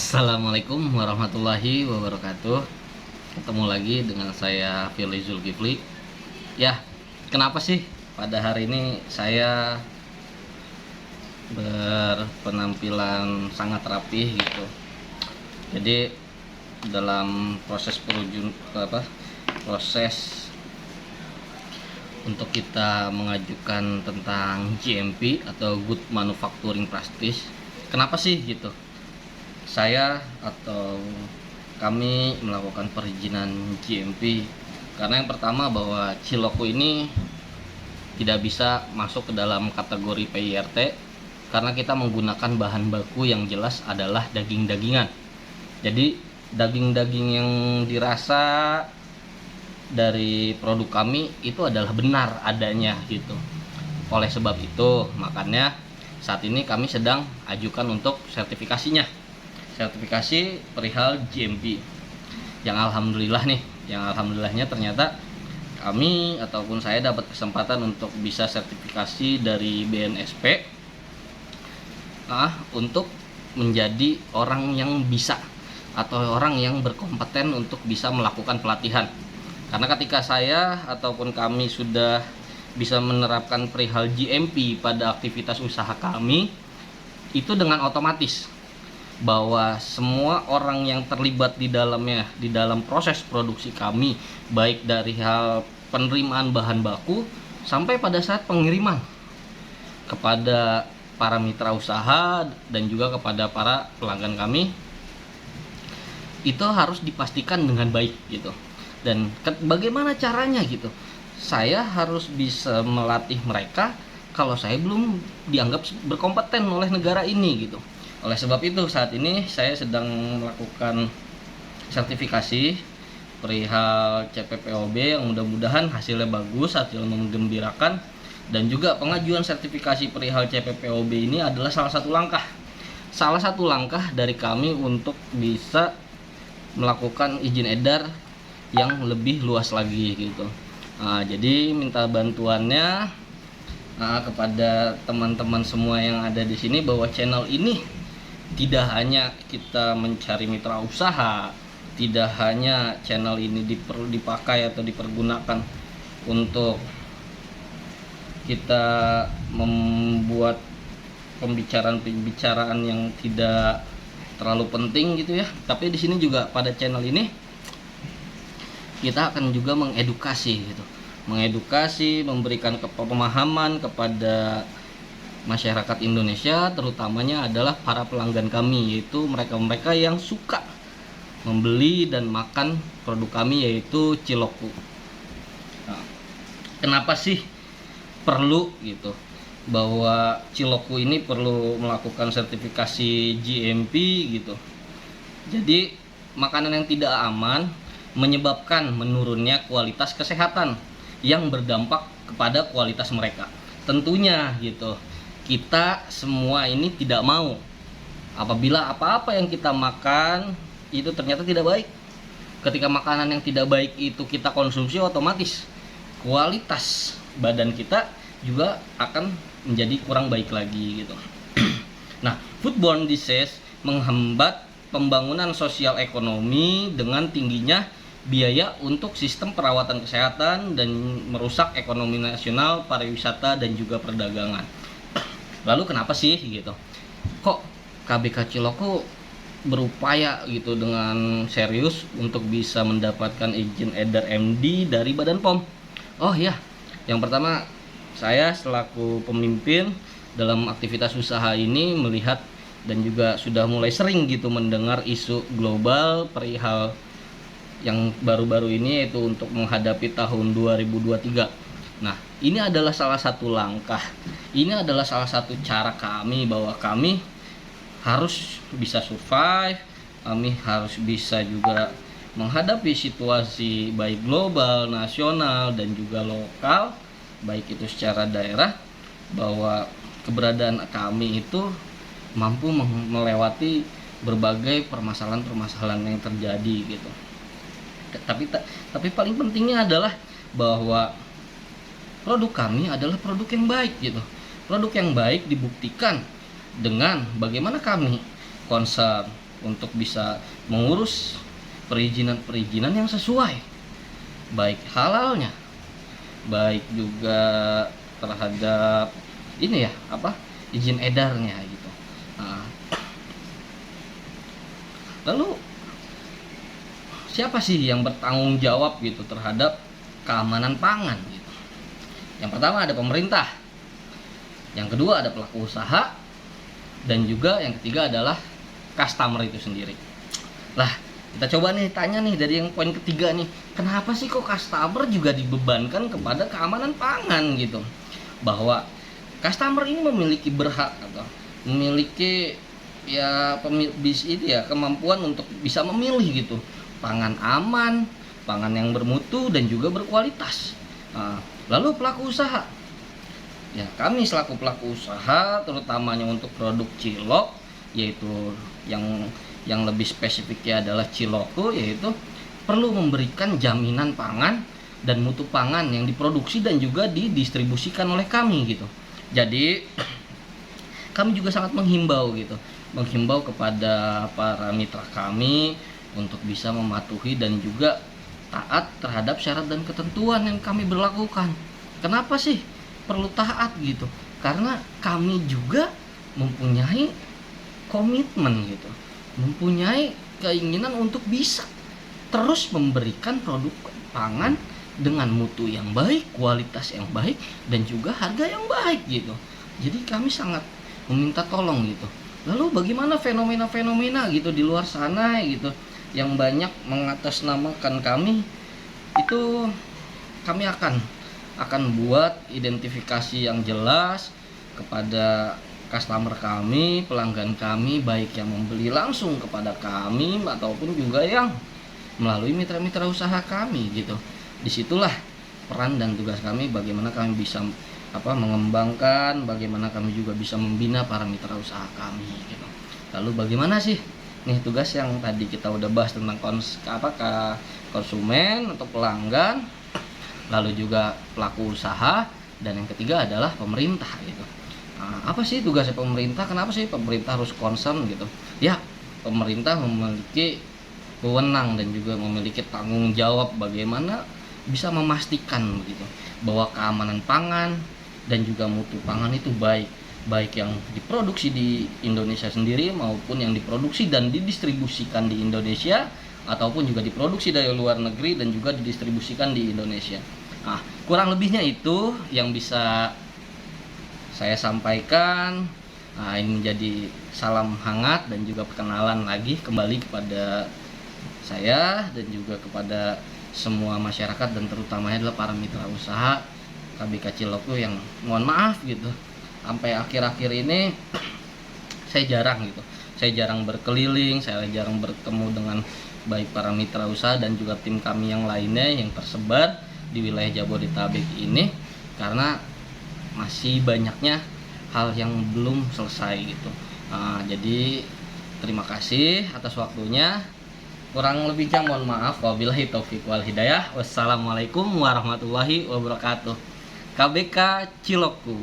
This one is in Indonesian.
Assalamualaikum warahmatullahi wabarakatuh. Ketemu lagi dengan saya Firly Zulkifli. Ya, kenapa sih pada hari ini saya berpenampilan sangat rapih gitu. Jadi dalam proses untuk kita mengajukan tentang GMP atau Good Manufacturing Practice. Kenapa sih gitu? Saya atau kami melakukan perizinan GMP karena yang pertama bahwa Ciloku ini tidak bisa masuk ke dalam kategori PIRT karena kita menggunakan bahan baku yang jelas adalah daging-dagingan. Jadi daging-daging yang dirasa dari produk kami itu adalah benar adanya gitu. Oleh sebab itu makanya saat ini kami sedang ajukan untuk sertifikasi perihal GMP yang alhamdulillahnya ternyata kami ataupun saya dapat kesempatan untuk bisa sertifikasi dari BNSP untuk menjadi orang yang bisa atau orang yang berkompeten untuk bisa melakukan pelatihan. Karena ketika saya ataupun kami sudah bisa menerapkan perihal GMP pada aktivitas usaha kami, itu dengan otomatis bahwa semua orang yang terlibat di dalamnya, di dalam proses produksi kami, baik dari hal penerimaan bahan baku sampai pada saat pengiriman kepada para mitra usaha dan juga kepada para pelanggan kami, itu harus dipastikan dengan baik gitu. Dan bagaimana caranya gitu? Saya harus bisa melatih mereka kalau saya belum dianggap berkompeten oleh negara ini gitu. Oleh sebab itu saat ini saya sedang melakukan sertifikasi perihal CPPOB yang mudah-mudahan hasilnya bagus, hasilnya menggembirakan, dan juga pengajuan sertifikasi perihal CPPOB ini adalah salah satu langkah dari kami untuk bisa melakukan izin edar yang lebih luas lagi gitu. Jadi minta bantuannya kepada teman-teman semua yang ada di sini bahwa channel ini tidak hanya kita mencari mitra usaha, tidak hanya channel ini dipakai atau dipergunakan untuk kita membuat pembicaraan yang tidak terlalu penting gitu ya. Tapi di sini juga pada channel ini kita akan juga mengedukasi, memberikan pemahaman kepada masyarakat Indonesia, terutamanya adalah para pelanggan kami, yaitu mereka-mereka yang suka membeli dan makan produk kami, yaitu Ciloku. Kenapa sih perlu gitu bahwa Ciloku ini perlu melakukan sertifikasi GMP gitu? Jadi makanan yang tidak aman menyebabkan menurunnya kualitas kesehatan yang berdampak kepada kualitas mereka. Tentunya gitu, kita semua ini tidak mau apabila apa-apa yang kita makan itu ternyata tidak baik. Ketika makanan yang tidak baik itu kita konsumsi, otomatis kualitas badan kita juga akan menjadi kurang baik lagi gitu. Nah, foodborne disease menghambat pembangunan sosial ekonomi dengan tingginya biaya untuk sistem perawatan kesehatan dan merusak ekonomi nasional, pariwisata dan juga perdagangan. Lalu kenapa sih gitu? Kok KBK Ciloku berupaya gitu dengan serius untuk bisa mendapatkan izin edar MD dari Badan POM? Oh ya, yang pertama saya selaku pemimpin dalam aktivitas usaha ini melihat dan juga sudah mulai sering gitu mendengar isu global perihal yang baru-baru ini, yaitu untuk menghadapi tahun 2023. Nah, ini adalah salah satu langkah. Ini adalah salah satu cara kami bahwa kami harus bisa survive, kami harus bisa juga menghadapi situasi baik global, nasional dan juga lokal, baik itu secara daerah, bahwa keberadaan kami itu mampu melewati berbagai permasalahan-permasalahan yang terjadi gitu. Tapi paling pentingnya adalah bahwa produk kami adalah produk yang baik gitu. Produk yang baik dibuktikan dengan bagaimana kami concern, untuk bisa mengurus perizinan-perizinan yang sesuai, baik halalnya, baik juga terhadap ini ya izin edarnya gitu. Nah, lalu siapa sih yang bertanggung jawab gitu terhadap keamanan pangan gitu? Yang pertama ada pemerintah, yang kedua ada pelaku usaha, dan juga yang ketiga adalah customer itu sendiri. Lah, kita coba nih tanya nih dari yang poin ketiga nih, kenapa sih kok customer juga dibebankan kepada keamanan pangan gitu? Bahwa customer ini memiliki berhak atau memiliki kemampuan untuk bisa memilih gitu pangan aman, pangan yang bermutu dan juga berkualitas. Nah, lalu pelaku usaha, ya kami selaku pelaku usaha terutamanya untuk produk cilok, yaitu yang lebih spesifiknya adalah Ciloku, yaitu perlu memberikan jaminan pangan dan mutu pangan yang diproduksi dan juga didistribusikan oleh kami gitu. Jadi kami juga sangat menghimbau kepada para mitra kami untuk bisa mematuhi dan juga taat terhadap syarat dan ketentuan yang kami berlakukan. Kenapa sih perlu taat gitu? Karena kami juga mempunyai komitmen gitu, mempunyai keinginan untuk bisa terus memberikan produk pangan dengan mutu yang baik, kualitas yang baik, dan juga harga yang baik gitu. Jadi kami sangat meminta tolong gitu. Lalu bagaimana fenomena-fenomena gitu di luar sana gitu yang banyak mengatasnamakan kami, itu kami akan buat identifikasi yang jelas kepada customer kami, pelanggan kami, baik yang membeli langsung kepada kami ataupun juga yang melalui mitra-mitra usaha kami gitu. Disitulah peran dan tugas kami, bagaimana kami bisa mengembangkan, bagaimana kami juga bisa membina para mitra usaha kami gitu. Lalu bagaimana sih nih tugas yang tadi kita udah bahas tentang konsumen atau pelanggan, lalu juga pelaku usaha, dan yang ketiga adalah pemerintah gitu. Nah, apa sih tugasnya pemerintah? Kenapa sih pemerintah harus concern gitu? Ya, pemerintah memiliki wewenang dan juga memiliki tanggung jawab bagaimana bisa memastikan begitu bahwa keamanan pangan dan juga mutu pangan itu baik yang diproduksi di Indonesia sendiri maupun yang diproduksi dan didistribusikan di Indonesia, ataupun juga diproduksi dari luar negeri dan juga didistribusikan di Indonesia. Nah, kurang lebihnya itu yang bisa saya sampaikan. Nah, ini menjadi salam hangat dan juga perkenalan lagi kembali kepada saya dan juga kepada semua masyarakat, dan terutamanya adalah para mitra usaha KBK Ciloku yang mohon maaf gitu, sampai akhir-akhir ini saya jarang berkeliling, saya jarang bertemu dengan baik para mitra usaha dan juga tim kami yang lainnya yang tersebar di wilayah Jabodetabek ini, karena masih banyaknya hal yang belum selesai gitu. Nah, jadi terima kasih atas waktunya. Kurang lebihnya mohon maaf. Wabillahi taufiq wal hidayah. Wassalamualaikum warahmatullahi wabarakatuh. KBK Ciloku.